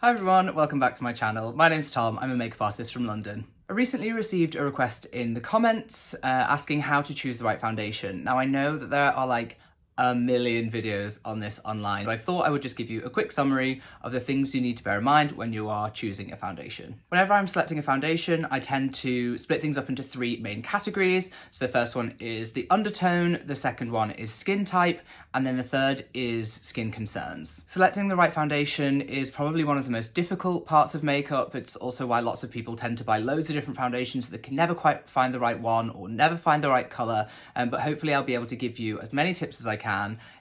Hi everyone, welcome back to my channel. My name's Tom, I'm a makeup artist from London. I recently received a request in the comments asking how to choose the right foundation. Now I know that there are like a million videos on this online, but I thought I would just give you a quick summary of the things you need to bear in mind when you are choosing a foundation. Whenever I'm selecting a foundation, I tend to split things up into three main categories. So the first one is the undertone, the second one is skin type, and then the third is skin concerns. Selecting the right foundation is probably one of the most difficult parts of makeup. It's also why lots of people tend to buy loads of different foundations so they can never quite find the right one or never find the right colour. But hopefully I'll be able to give you as many tips as I can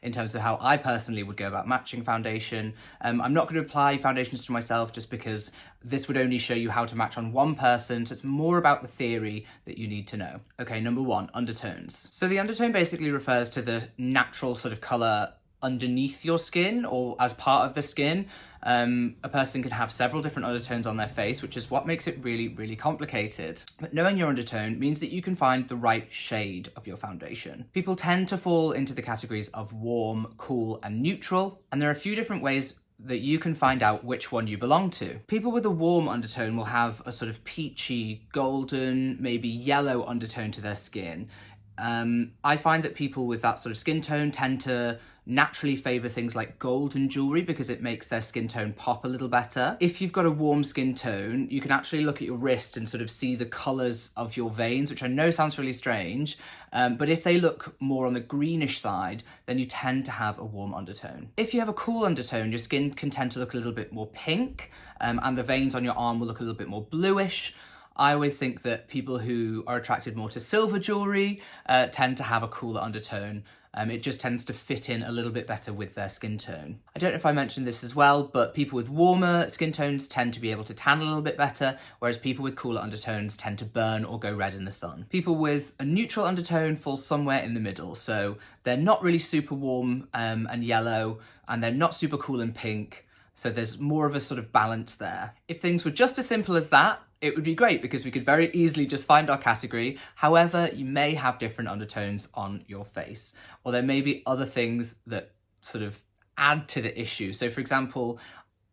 in terms of how I personally would go about matching foundation. I'm not going to apply foundations to myself just because this would only show you how to match on one person, so it's more about the theory that you need to know. Okay, number one, undertones. So the undertone basically refers to the natural sort of colour underneath your skin or as part of the skin. A person can have several different undertones on their face, which is what makes it really, really complicated. But knowing your undertone means that you can find the right shade of your foundation. People tend to fall into the categories of warm, cool, and neutral, and there are a few different ways that you can find out which one you belong to. People with a warm undertone will have a sort of peachy, golden, maybe yellow undertone to their skin. I find that people with that sort of skin tone tend to naturally favour things like gold and jewellery because it makes their skin tone pop a little better. If you've got a warm skin tone, you can actually look at your wrist and sort of see the colours of your veins, which I know sounds really strange, but if they look more on the greenish side, then you tend to have a warm undertone. If you have a cool undertone, your skin can tend to look a little bit more pink, and the veins on your arm will look a little bit more bluish. I always think that people who are attracted more to silver jewellery tend to have a cooler undertone. It just tends to fit in a little bit better with their skin tone. I don't know if I mentioned this as well, but people with warmer skin tones tend to be able to tan a little bit better, whereas people with cooler undertones tend to burn or go red in the sun. People with a neutral undertone fall somewhere in the middle, so they're not really super warm and yellow, and they're not super cool and pink, so there's more of a sort of balance there. If things were just as simple as that, it would be great because we could very easily just find our category. However, you may have different undertones on your face, or there may be other things that sort of add to the issue. So for example,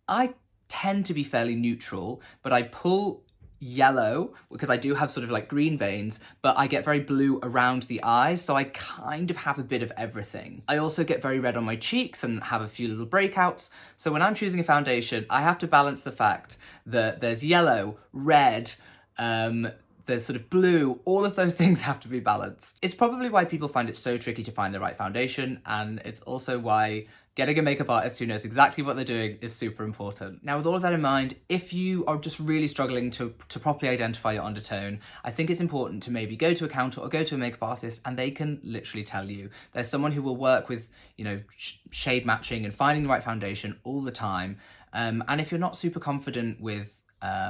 I tend to be fairly neutral, but I pull yellow because I do have sort of like green veins, but I get very blue around the eyes, so I kind of have a bit of everything. I also get very red on my cheeks and have a few little breakouts, so when I'm choosing a foundation, I have to balance the fact that there's yellow, red, there's sort of blue, all of those things have to be balanced. It's probably why people find it so tricky to find the right foundation, and it's also why getting a makeup artist who knows exactly what they're doing is super important. Now, with all of that in mind, if you are just really struggling to properly identify your undertone, I think it's important to maybe go to a counter or go to a makeup artist and they can literally tell you. There's someone who will work with, you know, shade matching and finding the right foundation all the time. And if you're not super confident with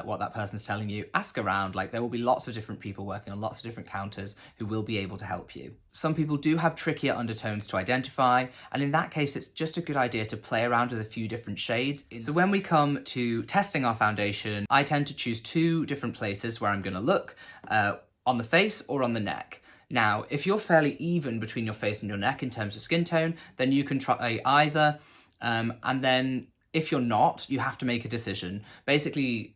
what that person's telling you, ask around. Like, there will be lots of different people working on lots of different counters who will be able to help you. Some people do have trickier undertones to identify, and in that case it's just a good idea to play around with a few different shades. So when we come to testing our foundation, I tend to choose two different places where I'm going to look, on the face or on the neck. Now, if you're fairly even between your face and your neck in terms of skin tone, then you can try either, and then if you're not, you have to make a decision. Basically,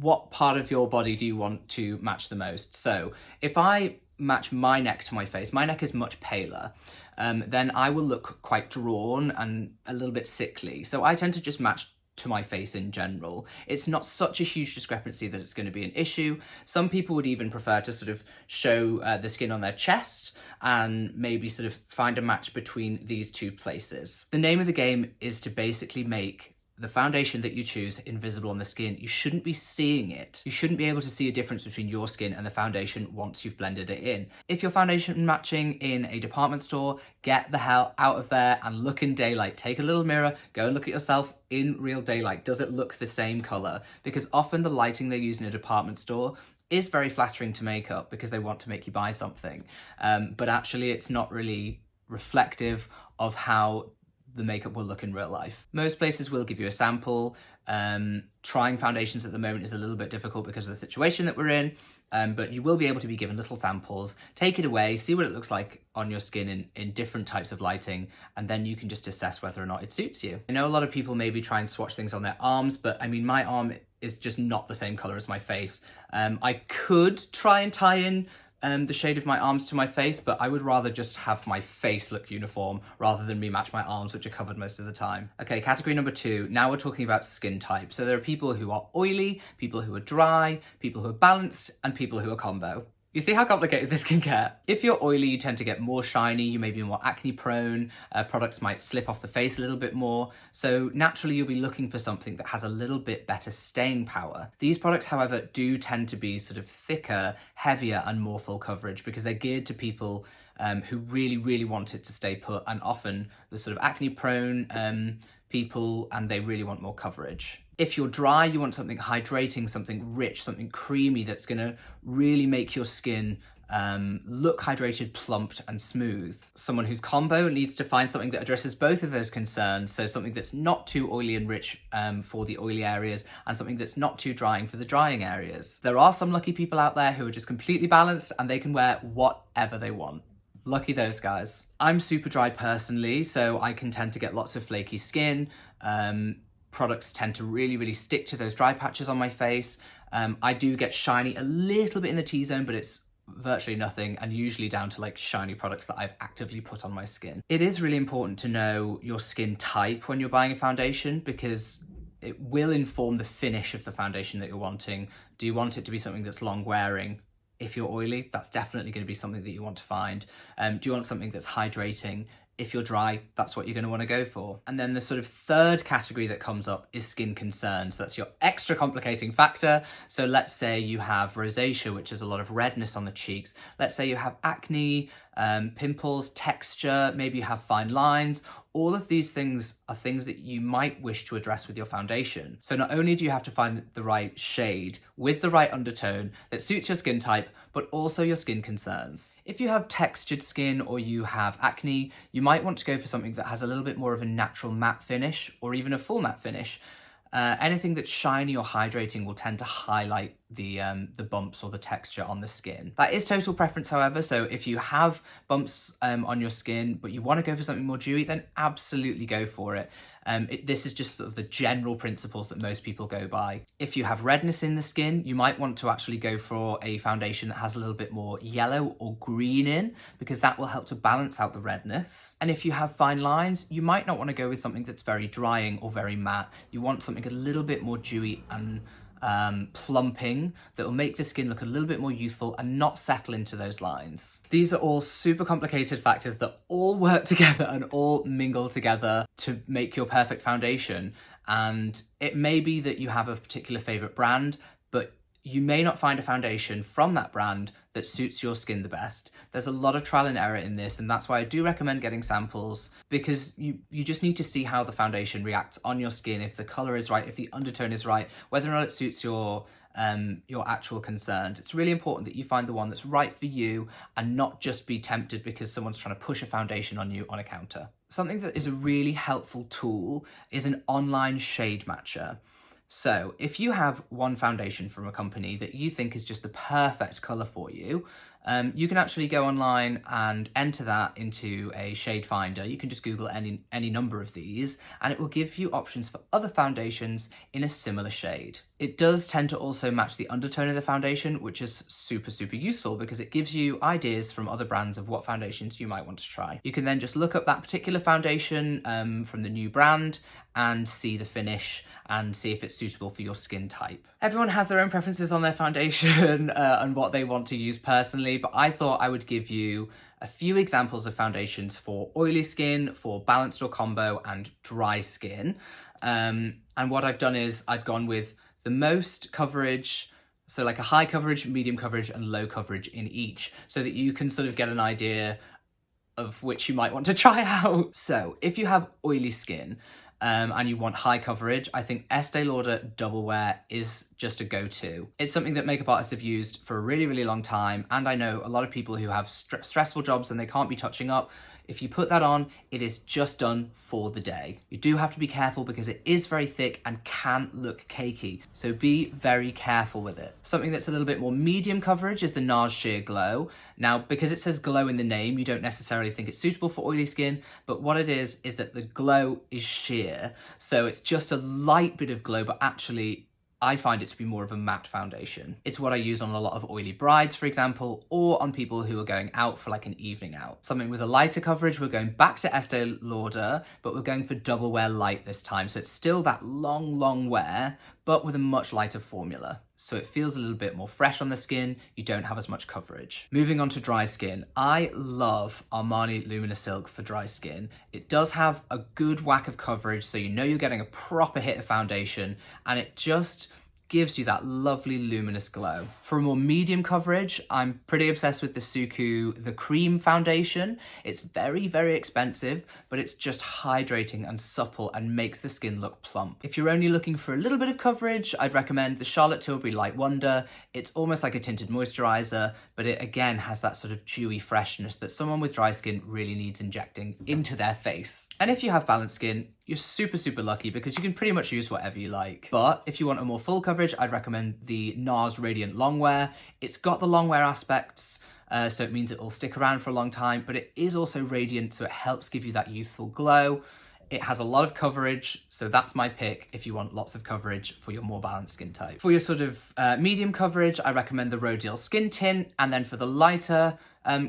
what part of your body do you want to match the most? So if I match my neck to my face, my neck is much paler, then I will look quite drawn and a little bit sickly. So I tend to just match to my face in general. It's not such a huge discrepancy that it's going to be an issue. Some people would even prefer to sort of show the skin on their chest and maybe sort of find a match between these two places. The name of the game is to basically make the foundation that you choose invisible on the skin. You shouldn't be seeing it. You shouldn't be able to see a difference between your skin and the foundation once you've blended it in. If you're foundation matching in a department store, get the hell out of there and look in daylight. Take a little mirror, go and look at yourself in real daylight. Does it look the same color? Because often the lighting they use in a department store is very flattering to makeup because they want to make you buy something. But actually it's not really reflective of how the makeup will look in real life. Most places will give you a sample. Trying foundations at the moment is a little bit difficult because of the situation that we're in, but you will be able to be given little samples. Take it away, see what it looks like on your skin in different types of lighting, and then you can just assess whether or not it suits you. I know a lot of people maybe try and swatch things on their arms, but I mean, my arm is just not the same color as my face. I could try and tie in the shade of my arms to my face, but I would rather just have my face look uniform rather than me match my arms, which are covered most of the time. Okay, category number 2. Now we're talking about skin type. So there are people who are oily, people who are dry, people who are balanced, and people who are combo. You see how complicated this can get? If you're oily, you tend to get more shiny, you may be more acne prone, products might slip off the face a little bit more, so naturally you'll be looking for something that has a little bit better staying power. These products, however, do tend to be sort of thicker, heavier, and more full coverage because they're geared to people who really, really want it to stay put, and often the sort of acne prone people, and they really want more coverage. If you're dry, you want something hydrating, something rich, something creamy that's gonna really make your skin look hydrated, plumped, and smooth. Someone who's combo needs to find something that addresses both of those concerns, so something that's not too oily and rich for the oily areas, and something that's not too drying for the drying areas. There are some lucky people out there who are just completely balanced and they can wear whatever they want. Lucky those guys. I'm super dry personally, so I can tend to get lots of flaky skin. Products tend to really, really stick to those dry patches on my face. I do get shiny a little bit in the T-zone, but it's virtually nothing, and usually down to like shiny products that I've actively put on my skin. It is really important to know your skin type when you're buying a foundation because it will inform the finish of the foundation that you're wanting. Do you want it to be something that's long wearing? If you're oily, that's definitely going to be something that you want to find. Do you want something that's hydrating? If you're dry, that's what you're going to want to go for. And then the sort of third category that comes up is skin concerns. That's your extra complicating factor. So let's say you have rosacea, which is a lot of redness on the cheeks. Let's say you have acne, pimples, texture, maybe you have fine lines. All of these things are things that you might wish to address with your foundation. So not only do you have to find the right shade with the right undertone that suits your skin type, but also your skin concerns. If you have textured skin or you have acne, you might want to go for something that has a little bit more of a natural matte finish or even a full matte finish. Anything that's shiny or hydrating will tend to highlight the bumps or the texture on the skin. That is total preference, however, so if you have bumps on your skin but you want to go for something more dewy, then absolutely go for it. This is just sort of the general principles that most people go by. If you have redness in the skin, you might want to actually go for a foundation that has a little bit more yellow or green in, because that will help to balance out the redness. And if you have fine lines, you might not want to go with something that's very drying or very matte. You want something a little bit more dewy and plumping that will make the skin look a little bit more youthful and not settle into those lines. These are all super complicated factors that all work together and all mingle together to make your perfect foundation. And it may be that you have a particular favorite brand, but you may not find a foundation from that brand that suits your skin the best. There's a lot of trial and error in this, and that's why I do recommend getting samples, because you just need to see how the foundation reacts on your skin, if the color is right, if the undertone is right, whether or not it suits your actual concerns. It's really important that you find the one that's right for you and not just be tempted because someone's trying to push a foundation on you on a counter. Something that is a really helpful tool is an online shade matcher. So if you have one foundation from a company that you think is just the perfect colour for you, you can actually go online and enter that into a shade finder. You can just Google any number of these and it will give you options for other foundations in a similar shade. It does tend to also match the undertone of the foundation, which is super, super useful because it gives you ideas from other brands of what foundations you might want to try. You can then just look up that particular foundation from the new brand and see the finish and see if it's suitable for your skin type. Everyone has their own preferences on their foundation and what they want to use personally, but I thought I would give you a few examples of foundations for oily skin, for balanced or combo, and dry skin. And what I've done is I've gone with the most coverage, so like a high coverage, medium coverage, and low coverage in each, so that you can sort of get an idea of which you might want to try out. So if you have oily skin, and you want high coverage, I think Estee Lauder Double Wear is just a go-to. It's something that makeup artists have used for a really, really long time, and I know a lot of people who have stressful jobs and they can't be touching up. If you put that on, it is just done for the day. You do have to be careful because it is very thick and can look cakey, so be very careful with it. Something that's a little bit more medium coverage is the NARS Sheer Glow. Now, because it says glow in the name, you don't necessarily think it's suitable for oily skin, but what it is that the glow is sheer. So it's just a light bit of glow, but actually I find it to be more of a matte foundation. It's what I use on a lot of oily brides, for example, or on people who are going out for like an evening out. Something with a lighter coverage, we're going back to Estee Lauder, but we're going for Double Wear Light this time. So it's still that long wear, but with a much lighter formula. So it feels a little bit more fresh on the skin, you don't have as much coverage. Moving on to dry skin, I love Armani Luminasilk for dry skin. It does have a good whack of coverage, so you know you're getting a proper hit of foundation, and it just gives you that lovely luminous glow. For a more medium coverage, I'm pretty obsessed with the Suqqu The Cream Foundation. It's very, very expensive, but it's just hydrating and supple and makes the skin look plump. If you're only looking for a little bit of coverage, I'd recommend the Charlotte Tilbury Light Wonder. It's almost like a tinted moisturizer, but it again has that sort of dewy freshness that someone with dry skin really needs injecting into their face. And if you have balanced skin, you're super lucky because you can pretty much use whatever you like. But if you want a more full coverage, I'd recommend the NARS Radiant Longwear. It's got the longwear aspects, so it means it will stick around for a long time, but it is also radiant, so it helps give you that youthful glow. It has a lot of coverage, so that's my pick if you want lots of coverage for your more balanced skin type. For your sort of medium coverage, I recommend the Rodial Skin Tint, and then for the lighter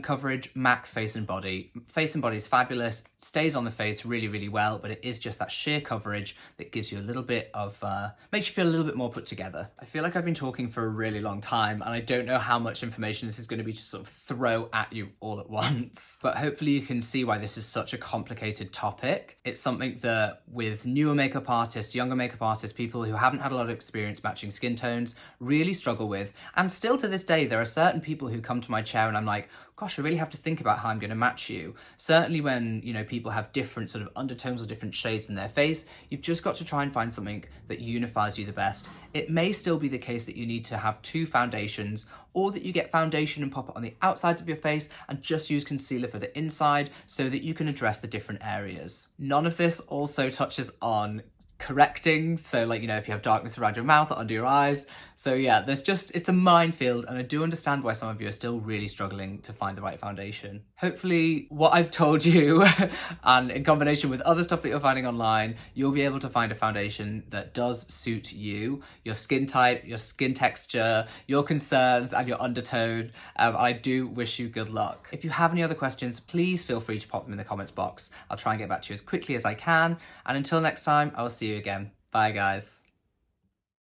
coverage, MAC Face and Body. Face and Body is fabulous, stays on the face really well, but it is just that sheer coverage that gives you a little bit of, makes you feel a little bit more put together. I feel like I've been talking for a really long time and I don't know how much information this is going to be just sort of throw at you all at once, but hopefully you can see why this is such a complicated topic. It's something that with newer makeup artists, younger makeup artists, people who haven't had a lot of experience matching skin tones really struggle with, and still to this day there are certain people who come to my chair and I'm like, gosh, I really have to think about how I'm going to match you. Certainly when, you know, people have different sort of undertones or different shades in their face, you've just got to try and find something that unifies you the best. It may still be the case that you need to have two foundations, or that you get foundation and pop it on the outsides of your face and just use concealer for the inside so that you can address the different areas. None of this also touches on correcting, so like, you know, if you have darkness around your mouth or under your eyes. So yeah, it's a minefield, and I do understand why some of you are still really struggling to find the right foundation. Hopefully what I've told you and in combination with other stuff that you're finding online, you'll be able to find a foundation that does suit you, your skin type, your skin texture, your concerns and your undertone. I do wish you good luck. If you have any other questions, please feel free to pop them in the comments box. I'll try and get back to you as quickly as I can, and until next time, I will see you again. Bye guys.